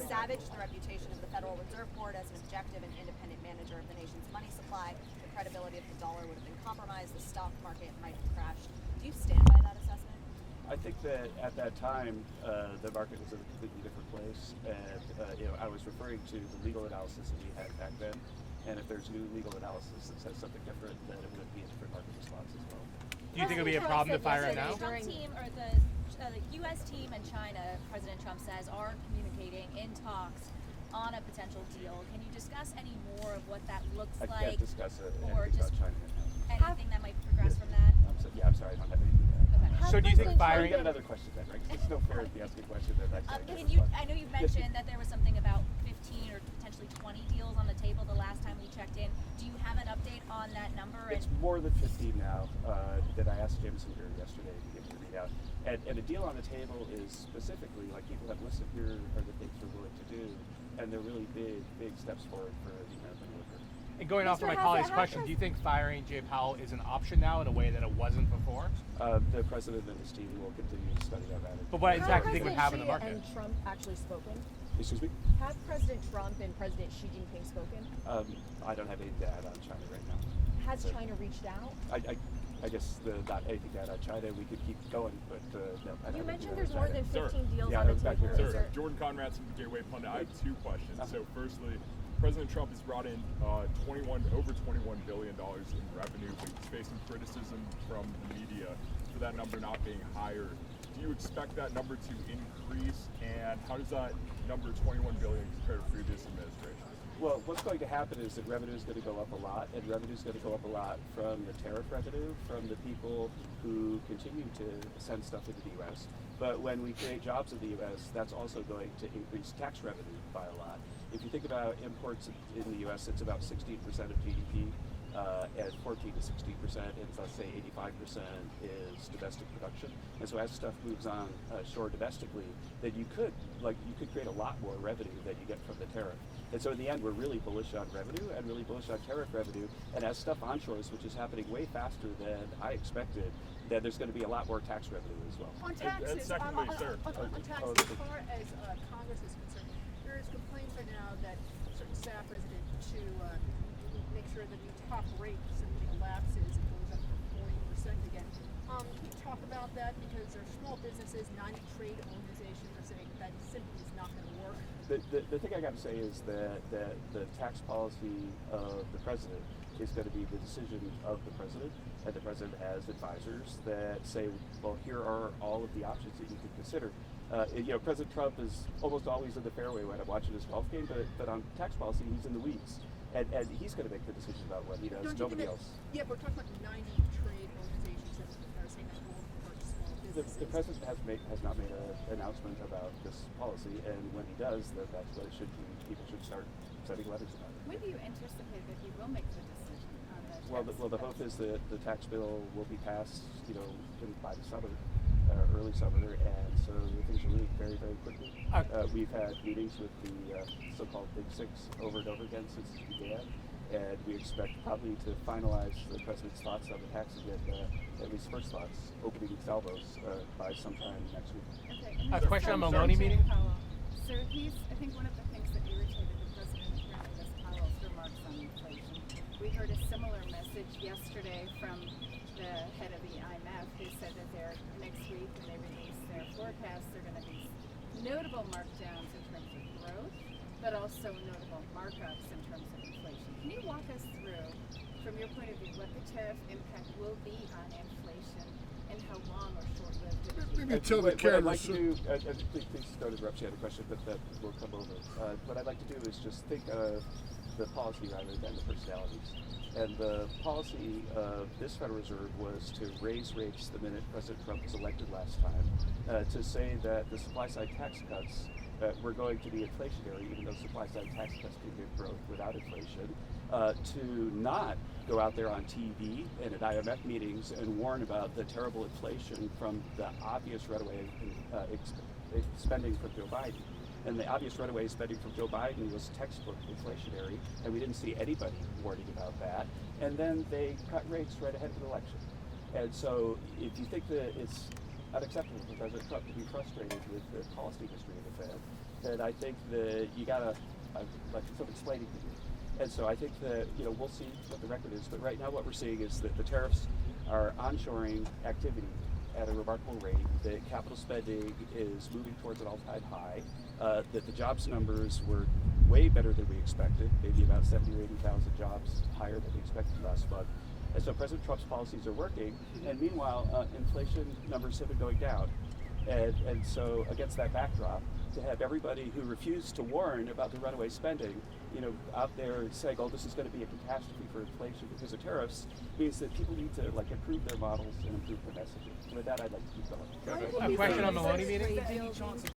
savaged the reputation of the Federal Reserve Board as an objective and independent manager of the nation's money supply. The credibility of the dollar would have been compromised. The stock market might have crashed. Do you stand by that assessment? I think that at that time, the market was in a completely different place, and I was referring to the legal analysis that we had back then. And if there's new legal analysis that says something different, then it would be a different market response as well. Do you think it would be a problem to fire it now? The Trump team, or the U.S. team and China, President Trump says, are communicating in talks on a potential deal. Can you discuss any more of what that looks like? I can't discuss anything or about just China right now. anything that might progress from that? I'm sorry, I don't have anything to add. Okay. So do you think firing? Get another question then, right? 'Cause it's no fair if you ask me a question that I can't I know you mentioned that there was something about 15 or potentially 20 deals on the table the last time we checked in. Do you have an update on that number? It's more than 15 now that I asked Jameson here yesterday to give me a readout. And a deal on the table is specifically, like people have listed here, are the things we're willing to do. And they're really big steps forward for the American worker. And going off of my colleague's question, do you think firing Jay Powell is an option now in a way that it wasn't before? The president and his team will continue to study that matter. But what impact do you think it would have in the President market? Xi and Trump actually spoken? Excuse me? Have President Trump and President Xi Jinping spoken? I don't have any data on China right now. Has China reached out? I guess not anything data on China. We could keep going, but no. I don't You have mentioned anything there's more on than China. 15 deals Yeah, on the back table. here. Is there- Jordan Conrad from Gateway Pundit. I have two questions. So firstly, President Trump has brought in over $21 billion in revenue, but he's facing criticism from the media for that number not being higher. Do you expect that number to increase, and how does that number 21 billion compare to previous administrations? Well, what's going to happen is that revenue is going to go up a lot, and revenue is going to go up a lot from the tariff revenue, from the people who continue to send stuff into the U.S. But when we create jobs in the U.S., that's also going to increase tax revenue by a lot. If you think about imports in the U.S., it's about 16% of GDP, and 14 to 16%, and let's say 85% is domestic production. And so as stuff moves on shore domestically, then you could create a lot more revenue than you get from the tariff. And so in the end, we're really bullish on revenue and really bullish on tariff revenue. And as stuff onshores, which is happening way faster than I expected, then there's going to be a lot more tax revenue as well. On taxes, And secondly, sir. on taxes, as far as Congress is concerned, there is complaints right now that certain staff resident to make sure that the top rate simply lapses and goes up to 40% again. Can you talk about that? Because there are small businesses, non-trade organizations are saying that simply is not going to work. The thing I got to say is that the tax policy of the president is going to be the decision of the president, and the president has advisors that say, well, here are all of the options that you can consider. President Trump is almost always in the fairway when I'm watching his golf game, but on tax policy, he's in the weeds. And he's going to make the decision about what he does, nobody else. Yeah, but we're talking about 90 trade organizations that are saying that will hurt small businesses. The president has not made an announcement about this policy, and when he does, that's what it should be. People should start sending letters about it. When do you anticipate that he will make the decision on that? Well, the hope is that the tax bill will be passed, by the summer, early summer, and so things are moving very, very quickly. We've had meetings with the so-called Big Six over and over again since it began, and we expect probably to finalize the president's thoughts on the tax agenda, at least first thoughts, opening salvos by sometime next week. Okay. A question on Maloney meeting? So I think one of the things that irritated the president apparently was Powell's remarks on inflation. We heard a similar message yesterday from the head of the IMF, who said that next week when they release their forecasts, they're going to be notable markdowns in terms of growth, but also notable markups in terms of inflation. Can you walk us through, from your point of view, what the tariff impact will be on inflation and how long or short-lived it will be? Maybe tell the camera. Please don't interrupt. You had a question, but that will come over. What I'd like to do is just think of the policy rather than the personalities. And the policy of this Federal Reserve was to raise rates the minute President Trump was elected last time, to say that the supply-side tax cuts were going to be inflationary, even though supply-side tax cuts can give growth without inflation, to not go out there on TV and at IMF meetings and warn about the terrible inflation from the obvious runaway spending from Joe Biden. And the obvious runaway spending from Joe Biden was textbook inflationary, and we didn't see anybody warning about that. And then they cut rates right ahead of the election. And so if you think that it's unacceptable for President Trump to be frustrated with the policy history of the Fed. And I think that you gotta, like some explaining to do. And so I think that, we'll see what the record is. But right now what we're seeing is that the tariffs are onshoring activity at a remarkable rate, that capital spending is moving towards an all-time high, that the jobs numbers were way better than we expected, maybe about 70 or 80,000 jobs higher than we expected last month. And so President Trump's policies are working, and meanwhile, inflation numbers have been going down. And so against that backdrop, to have everybody who refused to warn about the runaway spending, out there saying, oh, this is going to be a catastrophe for inflation because of tariffs, means that people need to improve their models and improve their messaging. With that, I'd like to keep going. A question on the Maloney meeting?